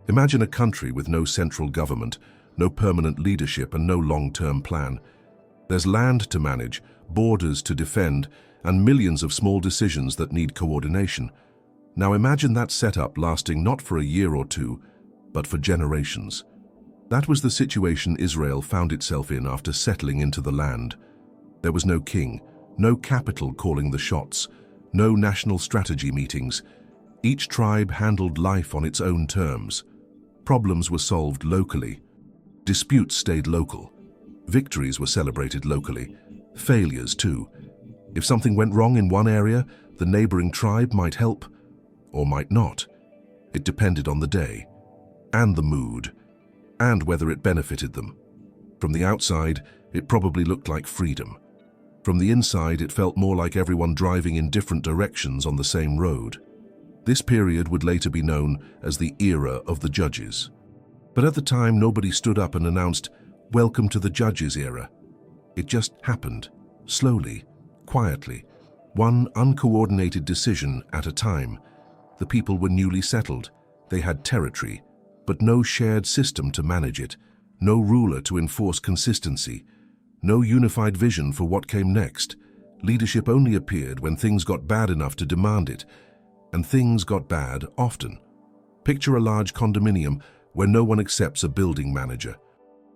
Imagine a country with no central government, no permanent leadership, and no long-term plan. There's land to manage, borders to defend, and millions of small decisions that need coordination. Now imagine that setup lasting not for a year or two, but for generations. That was the situation Israel found itself in after settling into the land. There was no king, no capital calling the shots, no national strategy meetings. Each tribe handled life on its own terms. Problems were solved locally. Disputes stayed local. Victories were celebrated locally. Failures too. If something went wrong in one area, the neighboring tribe might help, or might not. It depended on the day, and the mood, and whether it benefited them. From the outside, it probably looked like freedom. From the inside, it felt more like everyone driving in different directions on the same road. This period would later be known as the era of the judges. But at the time, nobody stood up and announced, "Welcome to the judges era." It just happened, slowly, quietly, one uncoordinated decision at a time. The people were newly settled. They had territory, but no shared system to manage it, no ruler to enforce consistency, no unified vision for what came next. Leadership only appeared when things got bad enough to demand it, and things got bad often. Picture a large condominium where no one accepts a building manager.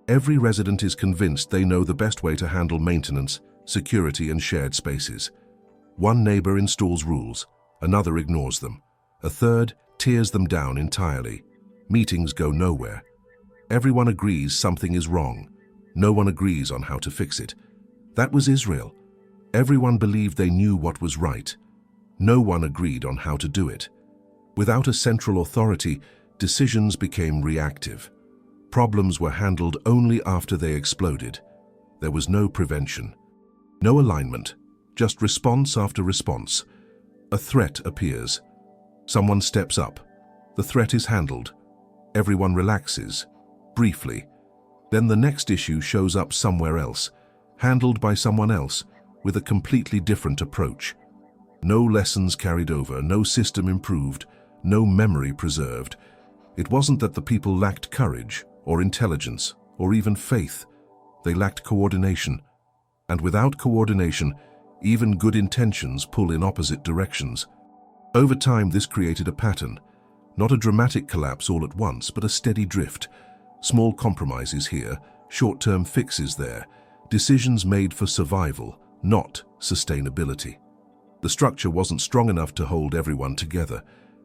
Every resident is convinced they know the best way to handle maintenance, security, and shared spaces. One neighbor installs rules, another ignores them, a third tears them down entirely. Meetings go nowhere. Everyone agrees something is wrong. No one agrees on how to fix it. That was Israel. Everyone believed they knew what was right. No one agreed on how to do it. Without a central authority, decisions became reactive. Problems were handled only after they exploded. There was no prevention. No alignment, just response after response. A threat appears. Someone steps up. The threat is handled. Everyone relaxes, briefly. Then the next issue shows up somewhere else, handled by someone else, with a completely different approach. No lessons carried over, no system improved, no memory preserved. It wasn't that the people lacked courage, or intelligence, or even faith. They lacked coordination. And without coordination, even good intentions pull in opposite directions. Over time, this created a pattern. Not a dramatic collapse all at once, but a steady drift. Small compromises here, short-term fixes there, decisions made for survival, not sustainability. The structure wasn't strong enough to hold everyone together,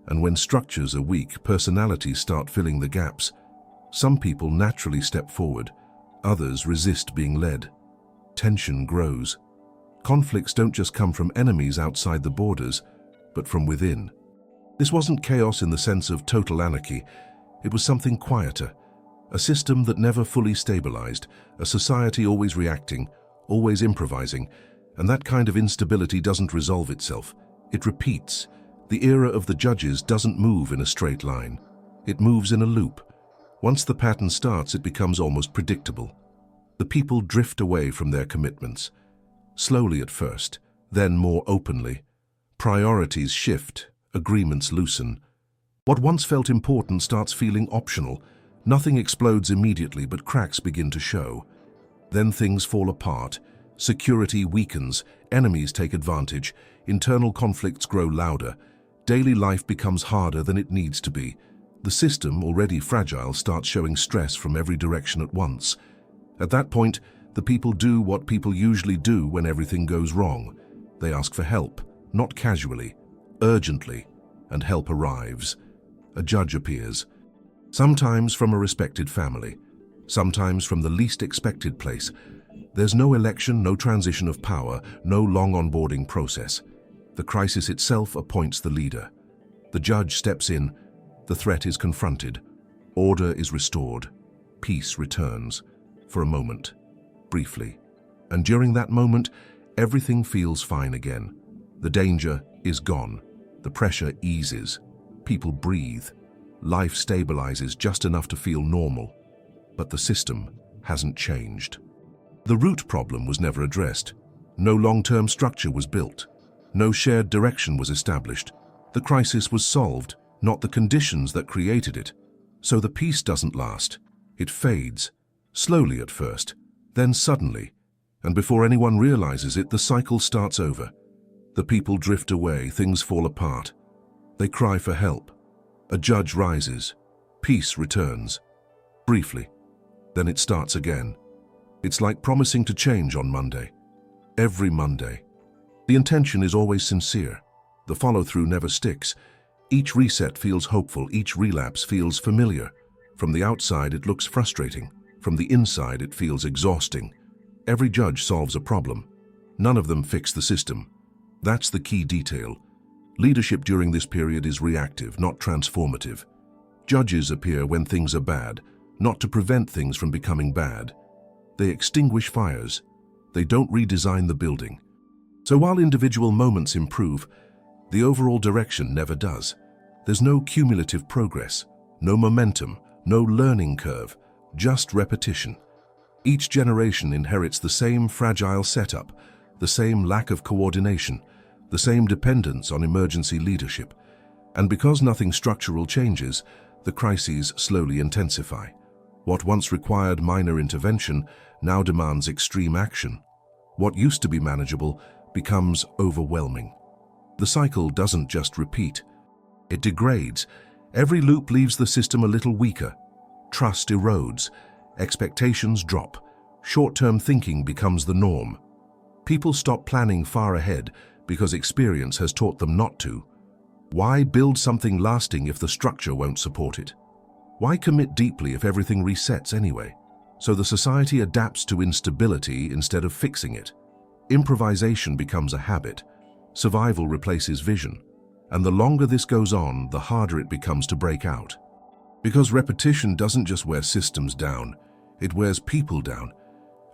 and when structures are weak, personalities start filling the gaps. Some people naturally step forward, others resist being led. Tension grows. Conflicts don't just come from enemies outside the borders, but from within. This wasn't chaos in the sense of total anarchy. It was something quieter, a system that never fully stabilized, a society always reacting, always improvising, and that kind of instability doesn't resolve itself. It repeats. The era of the judges doesn't move in a straight line. It moves in a loop. Once the pattern starts, it becomes almost predictable. The people drift away from their commitments. Slowly at first, then more openly. Priorities shift, agreements loosen. What once felt important starts feeling optional. Nothing explodes immediately, but cracks begin to show. Then things fall apart. Security weakens, enemies take advantage, internal conflicts grow louder. Daily life becomes harder than it needs to be. The system, already fragile, starts showing stress from every direction at once. At that point, the people do what people usually do when everything goes wrong. They ask for help, not casually, urgently, and help arrives. A judge appears, sometimes from a respected family, sometimes from the least expected place. There's no election, no transition of power, no long onboarding process. The crisis itself appoints the leader. The judge steps in, the threat is confronted, order is restored, peace returns, for a moment, briefly. And during that moment, everything feels fine again. The danger is gone, the pressure eases, people breathe, life stabilizes just enough to feel normal. But the system hasn't changed. The root problem was never addressed. No long-term structure was built. No shared direction was established. The crisis was solved, not the conditions that created it. So the peace doesn't last. It fades, slowly at first, then suddenly, and before anyone realizes it, the cycle starts over. The people drift away, things fall apart. They cry for help. A judge rises. Peace returns. Briefly. Then it starts again. It's like promising to change on Monday. Every Monday. The intention is always sincere. The follow-through never sticks. Each reset feels hopeful, each relapse feels familiar. From the outside, it looks frustrating. From the inside, it feels exhausting. Every judge solves a problem. None of them fix the system. That's the key detail. Leadership during this period is reactive, not transformative. Judges appear when things are bad, not to prevent things from becoming bad. They extinguish fires. They don't redesign the building. So while individual moments improve, the overall direction never does. There's no cumulative progress, no momentum, no learning curve, just repetition. Each generation inherits the same fragile setup, the same lack of coordination, the same dependence on emergency leadership. And because nothing structural changes, the crises slowly intensify. What once required minor intervention now demands extreme action. What used to be manageable becomes overwhelming. The cycle doesn't just repeat. It degrades. Every loop leaves the system a little weaker. Trust erodes. Expectations drop. Short-term thinking becomes the norm. People stop planning far ahead because experience has taught them not to. Why build something lasting if the structure won't support it? Why commit deeply if everything resets anyway? So the society adapts to instability instead of fixing it. Improvisation becomes a habit. Survival replaces vision. And the longer this goes on, the harder it becomes to break out. Because repetition doesn't just wear systems down, it wears people down.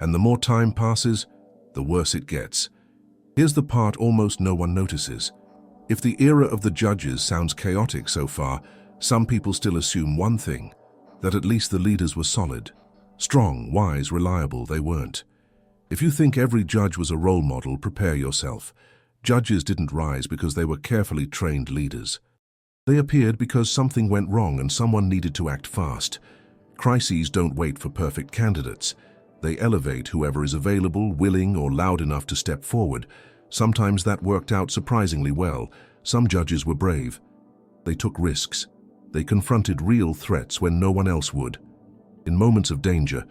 And the more time passes, the worse it gets. Here's the part almost no one notices. If the era of the judges sounds chaotic so far, some people still assume one thing, that at least the leaders were solid. Strong, wise, reliable, they weren't. If you think every judge was a role model, prepare yourself. Judges didn't rise because they were carefully trained leaders. They appeared because something went wrong and someone needed to act fast. Crises don't wait for perfect candidates. They elevate whoever is available, willing, or loud enough to step forward. Sometimes that worked out surprisingly well. Some judges were brave. They took risks. They confronted real threats when no one else would. In moments of danger,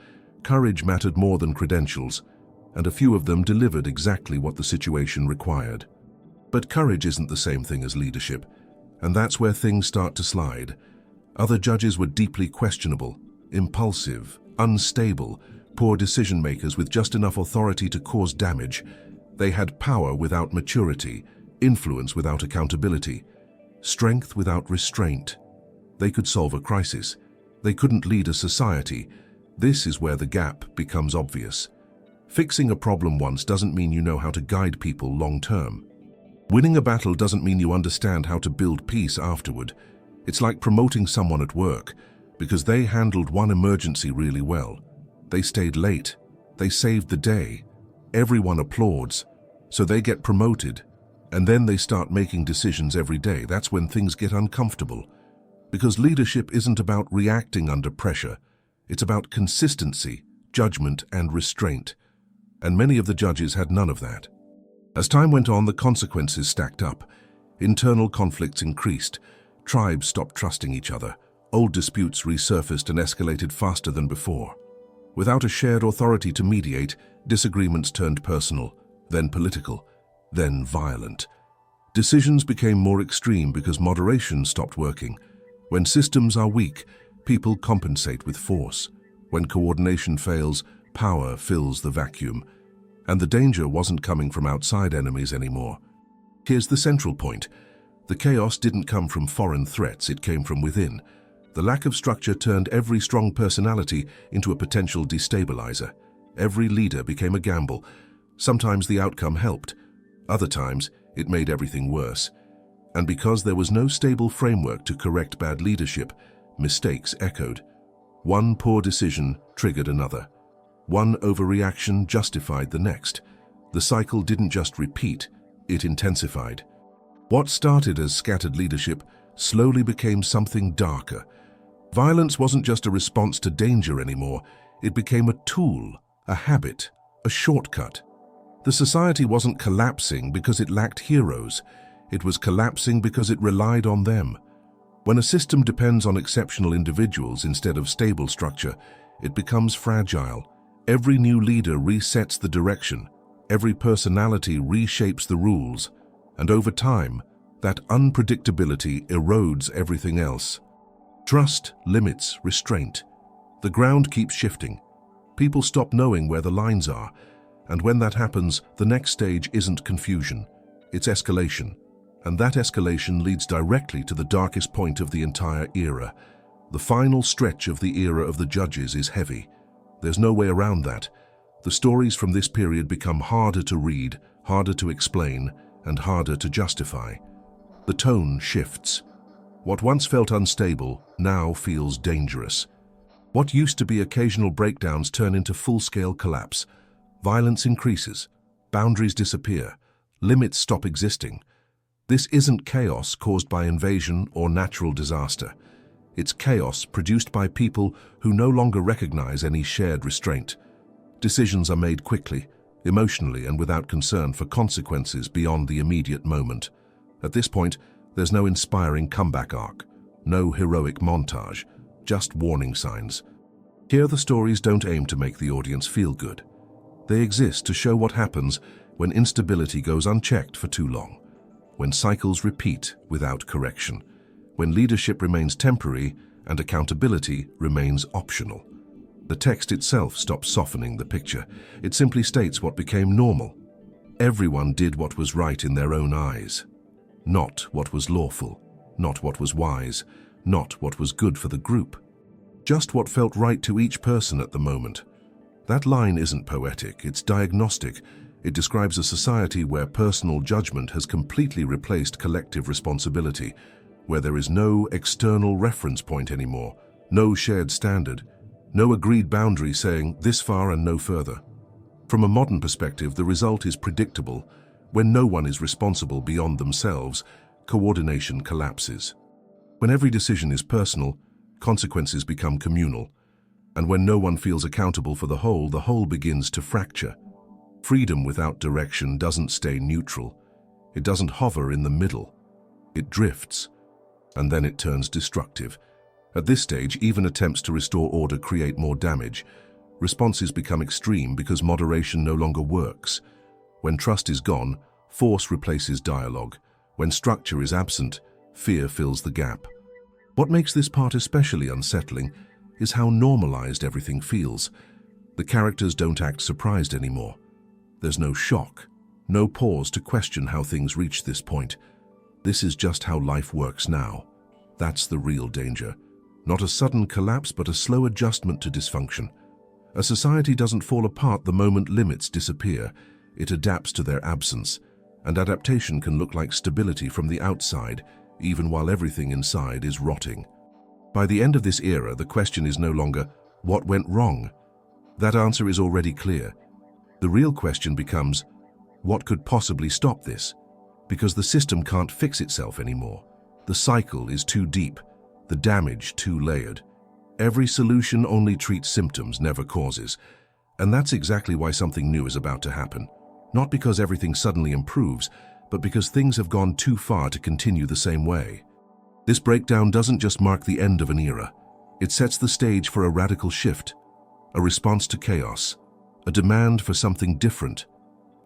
courage mattered more than credentials, and a few of them delivered exactly what the situation required. But courage isn't the same thing as leadership, and that's where things start to slide. Other judges were deeply questionable, impulsive, unstable, poor decision-makers with just enough authority to cause damage. They had power without maturity, influence without accountability, strength without restraint. They could solve a crisis. They couldn't lead a society. This is where the gap becomes obvious. Fixing a problem once doesn't mean you know how to guide people long-term. Winning a battle doesn't mean you understand how to build peace afterward. It's like promoting someone at work because they handled one emergency really well. They stayed late. They saved the day. Everyone applauds, so they get promoted, and then they start making decisions every day. That's when things get uncomfortable. Because leadership isn't about reacting under pressure. It's about consistency, judgment, and restraint. And many of the judges had none of that. As time went on, the consequences stacked up. Internal conflicts increased. Tribes stopped trusting each other. Old disputes resurfaced and escalated faster than before. Without a shared authority to mediate, disagreements turned personal, then political, then violent. Decisions became more extreme because moderation stopped working. When systems are weak, people compensate with force. When coordination fails, power fills the vacuum. And the danger wasn't coming from outside enemies anymore. Here's the central point. The chaos didn't come from foreign threats, it came from within. The lack of structure turned every strong personality into a potential destabilizer. Every leader became a gamble. Sometimes the outcome helped. Other times, it made everything worse. And because there was no stable framework to correct bad leadership, mistakes echoed. One poor decision triggered another. One overreaction justified the next. The cycle didn't just repeat, it intensified. What started as scattered leadership slowly became something darker. Violence wasn't just a response to danger anymore. It became a tool, a habit, a shortcut. The society wasn't collapsing because it lacked heroes. It was collapsing because it relied on them. When a system depends on exceptional individuals instead of stable structure, it becomes fragile. Every new leader resets the direction. Every personality reshapes the rules. And over time, that unpredictability erodes everything else. Trust limits restraint. The ground keeps shifting. People stop knowing where the lines are. And when that happens, the next stage isn't confusion. It's escalation. And that escalation leads directly to the darkest point of the entire era. The final stretch of the era of the judges is heavy. There's no way around that. The stories from this period become harder to read, harder to explain, and harder to justify. The tone shifts. What once felt unstable now feels dangerous. What used to be occasional breakdowns turn into full-scale collapse. Violence increases. Boundaries disappear. Limits stop existing. This isn't chaos caused by invasion or natural disaster. It's chaos produced by people who no longer recognize any shared restraint. Decisions are made quickly, emotionally, and without concern for consequences beyond the immediate moment. At this point, there's no inspiring comeback arc, no heroic montage, just warning signs. Here, the stories don't aim to make the audience feel good. They exist to show what happens when instability goes unchecked for too long, when cycles repeat without correction, when leadership remains temporary and accountability remains optional. The text itself stops softening the picture. It simply states what became normal. Everyone did what was right in their own eyes. Not what was lawful, not what was wise, not what was good for the group. Just what felt right to each person at the moment. That line isn't poetic, it's diagnostic. It describes a society where personal judgment has completely replaced collective responsibility, where there is no external reference point anymore, no shared standard, no agreed boundary saying this far and no further. From a modern perspective, the result is predictable. When no one is responsible beyond themselves, coordination collapses. When every decision is personal, consequences become communal. And when no one feels accountable for the whole begins to fracture. Freedom without direction doesn't stay neutral. It doesn't hover in the middle. It drifts, and then it turns destructive. At this stage, even attempts to restore order create more damage. Responses become extreme because moderation no longer works. When trust is gone, force replaces dialogue. When structure is absent, fear fills the gap. What makes this part especially unsettling is how normalized everything feels. The characters don't act surprised anymore. There's no shock, no pause to question how things reach this point. This is just how life works now. That's the real danger. Not a sudden collapse, but a slow adjustment to dysfunction. A society doesn't fall apart the moment limits disappear. It adapts to their absence, and adaptation can look like stability from the outside, even while everything inside is rotting. By the end of this era, the question is no longer, what went wrong? That answer is already clear. The real question becomes, what could possibly stop this? Because the system can't fix itself anymore. The cycle is too deep, the damage too layered. Every solution only treats symptoms, never causes. And that's exactly why something new is about to happen. Not because everything suddenly improves, but because things have gone too far to continue the same way. This breakdown doesn't just mark the end of an era. It sets the stage for a radical shift, a response to chaos, a demand for something different,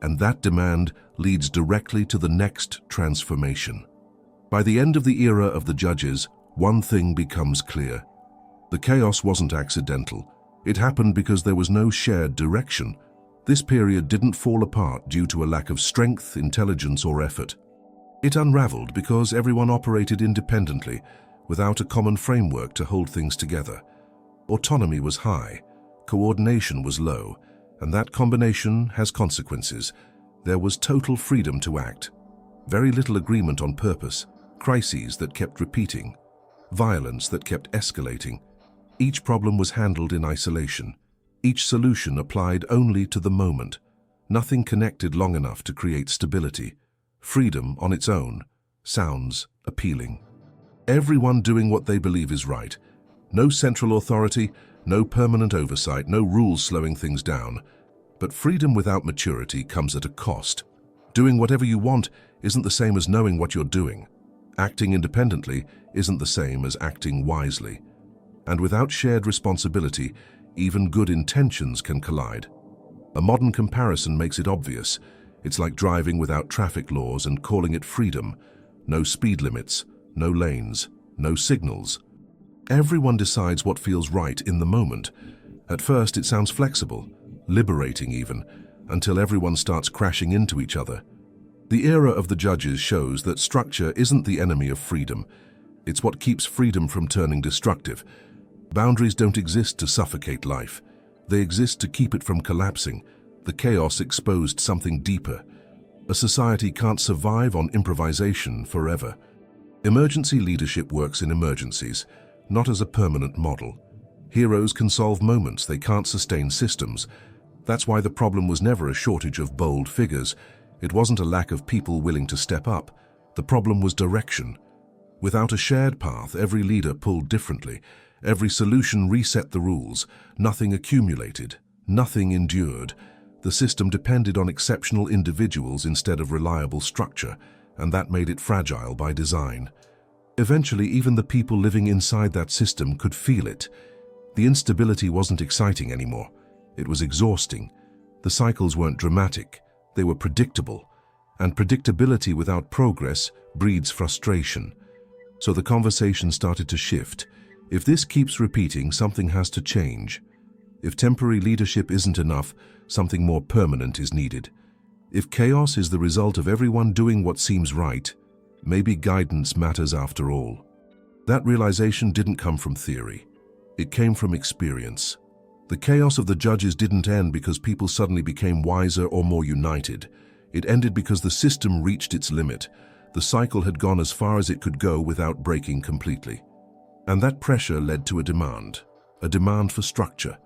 and that demand leads directly to the next transformation. By the end of the era of the judges, one thing becomes clear. The chaos wasn't accidental. It happened because there was no shared direction. This period didn't fall apart due to a lack of strength, intelligence, or effort. It unraveled because everyone operated independently, without a common framework to hold things together. Autonomy was high, coordination was low, and that combination has consequences. There was total freedom to act, very little agreement on purpose, crises that kept repeating, violence that kept escalating. Each problem was handled in isolation. Each solution applied only to the moment. Nothing connected long enough to create stability. Freedom on its own sounds appealing. Everyone doing what they believe is right. No central authority, no permanent oversight, no rules slowing things down. But freedom without maturity comes at a cost. Doing whatever you want isn't the same as knowing what you're doing. Acting independently isn't the same as acting wisely. And without shared responsibility, even good intentions can collide. A modern comparison makes it obvious. It's like driving without traffic laws and calling it freedom. No speed limits, no lanes, no signals. Everyone decides what feels right in the moment. At first, it sounds flexible, liberating even, until everyone starts crashing into each other. The era of the judges shows that structure isn't the enemy of freedom. It's what keeps freedom from turning destructive. Boundaries don't exist to suffocate life. They exist to keep it from collapsing. The chaos exposed something deeper. A society can't survive on improvisation forever. Emergency leadership works in emergencies, not as a permanent model. Heroes can solve moments, they can't sustain systems. That's why the problem was never a shortage of bold figures. It wasn't a lack of people willing to step up. The problem was direction. Without a shared path, every leader pulled differently. Every solution reset the rules. Nothing accumulated. Nothing endured. The system depended on exceptional individuals instead of reliable structure, and that made it fragile by design. Eventually, even the people living inside that system could feel it. The instability wasn't exciting anymore. It was exhausting. The cycles weren't dramatic. They were predictable. And predictability without progress breeds frustration. So the conversation started to shift. If this keeps repeating, something has to change. If temporary leadership isn't enough, something more permanent is needed. If chaos is the result of everyone doing what seems right, maybe guidance matters after all. That realization didn't come from theory. It came from experience. The chaos of the judges didn't end because people suddenly became wiser or more united. It ended because the system reached its limit. The cycle had gone as far as it could go without breaking completely. And that pressure led to a demand for structure,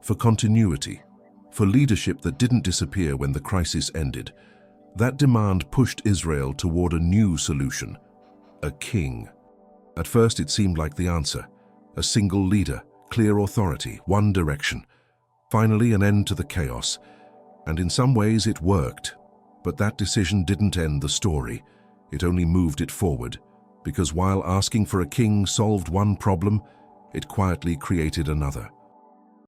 for continuity, for leadership that didn't disappear when the crisis ended. That demand pushed Israel toward a new solution, a king. At first it seemed like the answer, a single leader, clear authority, one direction. Finally, an end to the chaos. And in some ways it worked. But that decision didn't end the story. It only moved it forward. Because while asking for a king solved one problem, it quietly created another.